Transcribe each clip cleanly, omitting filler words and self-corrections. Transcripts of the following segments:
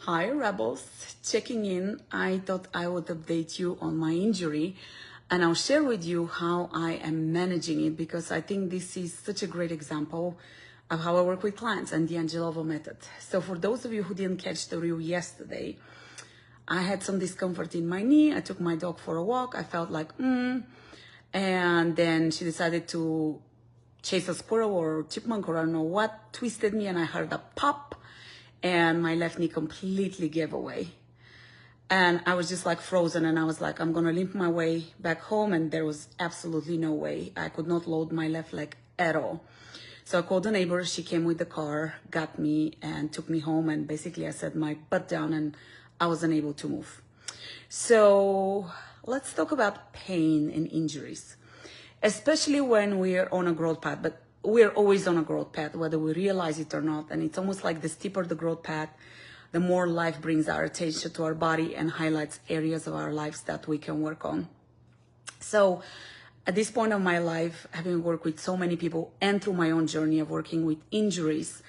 Hi, Rebels. Checking in. I thought I would update you on my injury and I'll share with you how I am managing it because I think this is such a great example of how I work with clients and the Angelova Method. So for those of you who didn't catch the reel yesterday, I had some discomfort in my knee. I took my dog for a walk. I felt like, and then she decided to chase a squirrel or chipmunk or I don't know what, twisted me and I heard a pop and my left knee completely gave away. And I was just like frozen and I was like, I'm gonna limp my way back home, and there was absolutely no way. I could not load my left leg at all. So I called a neighbor, she came with the car, got me and took me home, and basically I set my butt down and I wasn't able to move. So let's talk about pain and injuries, especially when we're on a growth path, but we're always on a growth path, whether we realize it or not. And it's almost like the steeper the growth path, the more life brings our attention to our body and highlights areas of our lives that we can work on. So at this point of my life, having worked with so many people and through my own journey of working with injuries,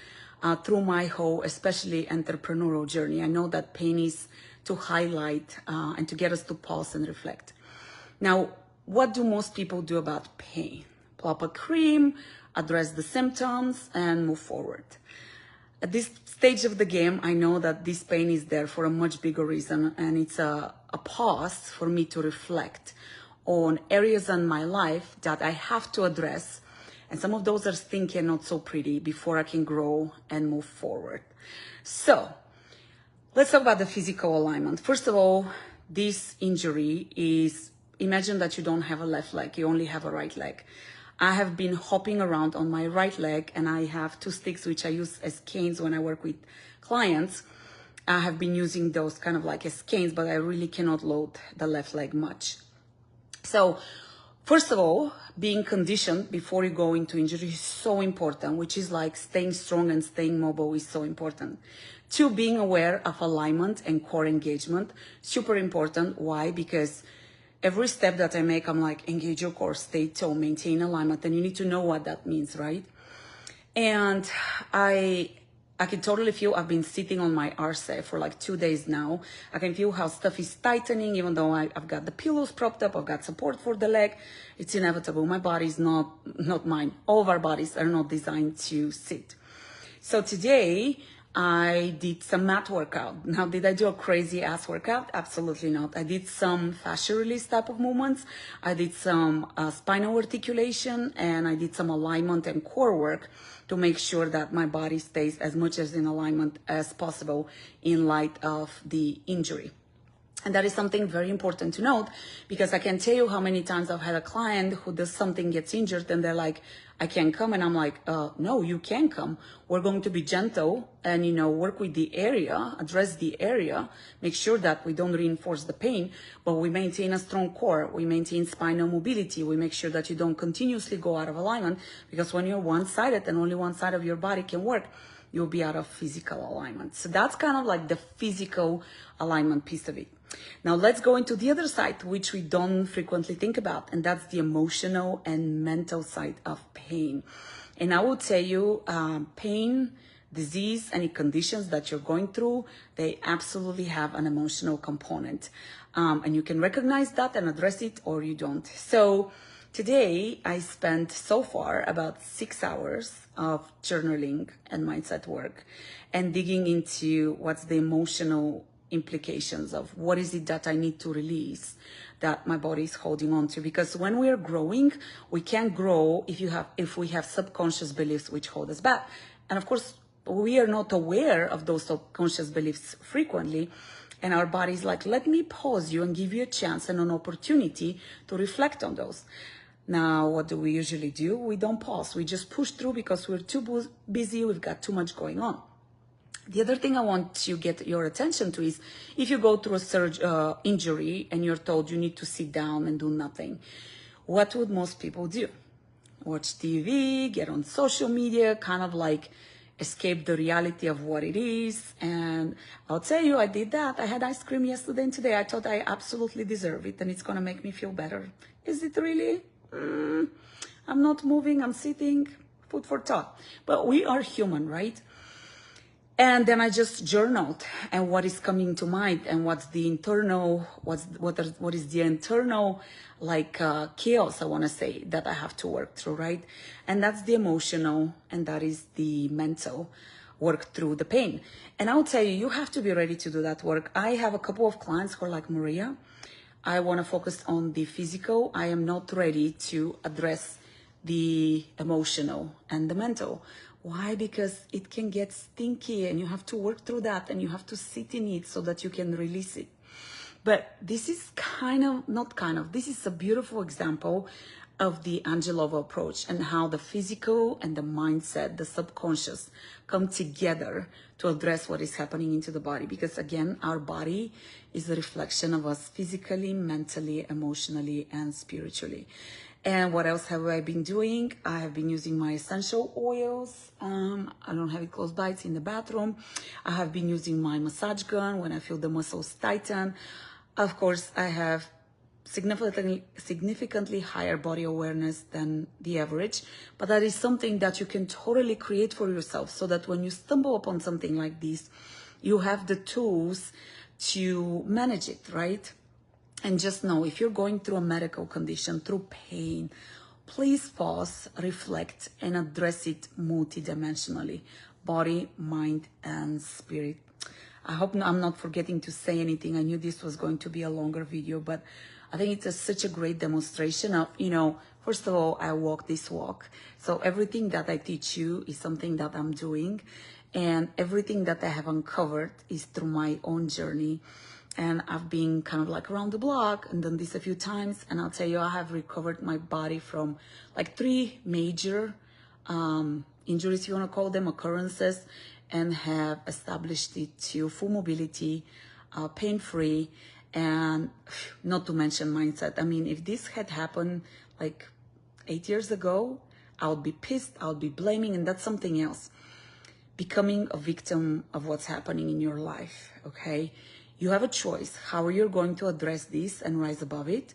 through my whole, especially entrepreneurial journey, I know that pain is to highlight and to get us to pause and reflect. Now, what do most people do about pain? Pop a cream, address the symptoms, and move forward. At this stage of the game, I know that this pain is there for a much bigger reason, and it's a pause for me to reflect on areas in my life that I have to address, and some of those are stinky and not so pretty, before I can grow and move forward. So let's talk about the physical alignment. First of all, this injury is, imagine that you don't have a left leg, you only have a right leg. I have been hopping around on my right leg, and I have 2 sticks which I use as canes when I work with clients. I have been using those kind of like as canes, but I really cannot load the left leg much. So first of all, being conditioned before you go into injury is so important, which is like staying strong and staying mobile is so important. 2, being aware of alignment and core engagement, super important. Why? Because every step that I make, I'm like, engage your core, stay tall, maintain alignment, and you need to know what that means, right? And I can totally feel, I've been sitting on my RSA for like 2 days now. I can feel how stuff is tightening, even though I've got the pillows propped up, I've got support for the leg. It's inevitable. My body is not mine. All of our bodies are not designed to sit. So today, I did some mat workout. Now, did I do a crazy ass workout? Absolutely not. I did some fascia release type of movements. I did some spinal articulation, and I did some alignment and core work to make sure that my body stays as much as in alignment as possible in light of the injury. And that is something very important to note, because I can tell you how many times I've had a client who does something, gets injured, and they're like, I can't come. And I'm like, no, you can come. We're going to be gentle and, work with the area, address the area, make sure that we don't reinforce the pain, but we maintain a strong core. We maintain spinal mobility. We make sure that you don't continuously go out of alignment, because when you're one-sided and only one side of your body can work, you'll be out of physical alignment. So that's kind of like the physical alignment piece of it. Now let's go into the other side, which we don't frequently think about, and that's the emotional and mental side of pain. And I will tell you, pain, disease, any conditions that you're going through, they absolutely have an emotional component. And you can recognize that and address it, or you don't. So today I spent so far about 6 hours of journaling and mindset work and digging into what's the emotional implications of what is it that I need to release that my body is holding on to. Because when we are growing, we can't grow if we have subconscious beliefs which hold us back. And of course, we are not aware of those subconscious beliefs frequently. And our body's like, let me pause you and give you a chance and an opportunity to reflect on those. Now, what do we usually do? We don't pause. We just push through because we're too busy. We've got too much going on. The other thing I want to get your attention to is, if you go through a injury and you're told you need to sit down and do nothing, what would most people do? Watch TV, get on social media, kind of like escape the reality of what it is. And I'll tell you, I did that. I had ice cream yesterday and today. I thought I absolutely deserve it and it's going to make me feel better. Is it really? I'm not moving, I'm sitting, food for thought. But we are human, right? And then I just journaled, and what is coming to mind, and what's the internal, what is the internal chaos, I want to say, that I have to work through, right? And that's the emotional, and that is the mental work through the pain. And I'll tell you, you have to be ready to do that work. I have a couple of clients who are like, Maria, I want to focus on the physical. I am not ready to address the emotional and the mental. Why? Because it can get stinky and you have to work through that and you have to sit in it so that you can release it. But this is this is a beautiful example of the Angelova approach and how the physical and the mindset, the subconscious, come together to address what is happening into the body. Because again, our body is a reflection of us physically, mentally, emotionally, and spiritually. And what else have I been doing? I have been using my essential oils. I don't have it close by, it's in the bathroom. I have been using my massage gun when I feel the muscles tighten. Of course, I have significantly higher body awareness than the average, but that is something that you can totally create for yourself, so that when you stumble upon something like this, you have the tools to manage it, right? And just know, if you're going through a medical condition, through pain, please pause, reflect, and address it multidimensionally: body, mind, and spirit. I hope I'm not forgetting to say anything. I knew this was going to be a longer video, but I think it's such a great demonstration of, first of all, I walk this walk. So everything that I teach you is something that I'm doing, and everything that I have uncovered is through my own journey. And I've been kind of like around the block and done this a few times. And I'll tell you, I have recovered my body from like 3 major injuries, you want to call them, occurrences, and have established it to full mobility, pain-free, and not to mention mindset. I mean, if this had happened like 8 years ago, I would be pissed, I would be blaming, and that's something else. Becoming a victim of what's happening in your life, okay? You have a choice how you're going to address this and rise above it.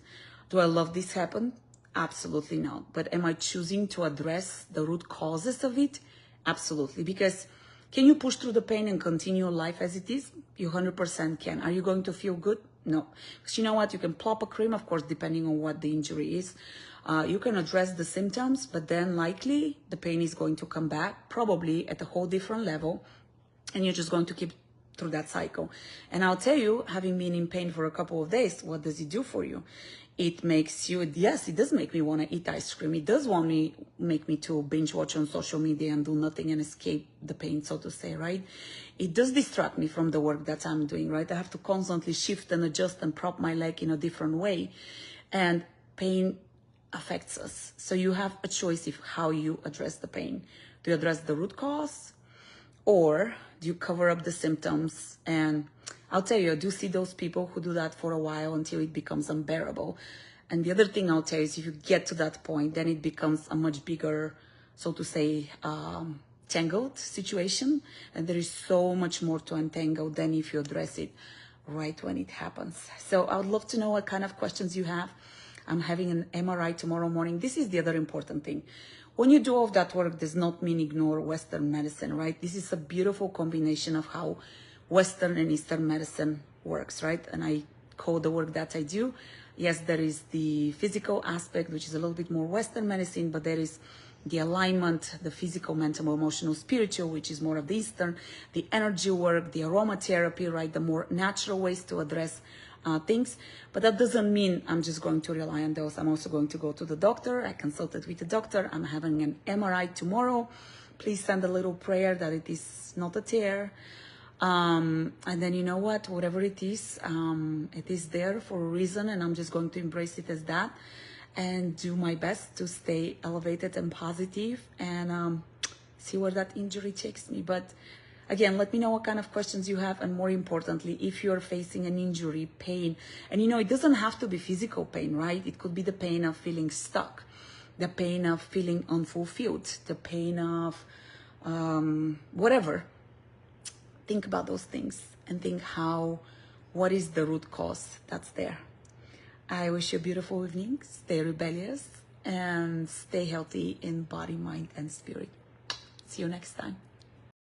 Do I love this happen? Absolutely not. But am I choosing to address the root causes of it? Absolutely. Because can you push through the pain and continue life as it is? You 100% can. Are you going to feel good? No. Because you know what? You can plop a cream, of course, depending on what the injury is. You can address the symptoms, but then likely the pain is going to come back, probably at a whole different level, and you're just going to keep through that cycle. And I'll tell you, having been in pain for a couple of days, what does it do for you? It makes you, yes, it does make me want to eat ice cream. It does make me to binge watch on social media and do nothing and escape the pain, so to say, right? It does distract me from the work that I'm doing, right? I have to constantly shift and adjust and prop my leg in a different way. And pain affects us. So you have a choice of how you address the pain. Do you address the root cause, or do you cover up the symptoms? And I'll tell you, I do see those people who do that for a while until it becomes unbearable. And the other thing I'll tell you is, if you get to that point, then it becomes a much bigger, so to say, tangled situation. And there is so much more to untangle than if you address it right when it happens. So I would love to know what kind of questions you have. I'm having an MRI tomorrow morning. This is the other important thing. When you do all of that work, does not mean ignore Western medicine, right? This is a beautiful combination of how Western and Eastern medicine works, right? And I call the work that I do. Yes, there is the physical aspect, which is a little bit more Western medicine, but there is the alignment, the physical, mental, emotional, spiritual, which is more of the Eastern, the energy work, the aromatherapy, right? The more natural ways to address things. But that doesn't mean I'm just going to rely on those. I'm also going to go to the doctor. I consulted with the doctor. I'm having an MRI tomorrow. Please send a little prayer that it is not a tear. And then, you know what, whatever it is there for a reason, and I'm just going to embrace it as that and do my best to stay elevated and positive and see where that injury takes me. But again, let me know what kind of questions you have, and more importantly, if you're facing an injury, pain, and it doesn't have to be physical pain, right? It could be the pain of feeling stuck, the pain of feeling unfulfilled, the pain of whatever. Think about those things and think what is the root cause that's there. I wish you a beautiful evening. Stay rebellious and stay healthy in body, mind, and spirit. See you next time.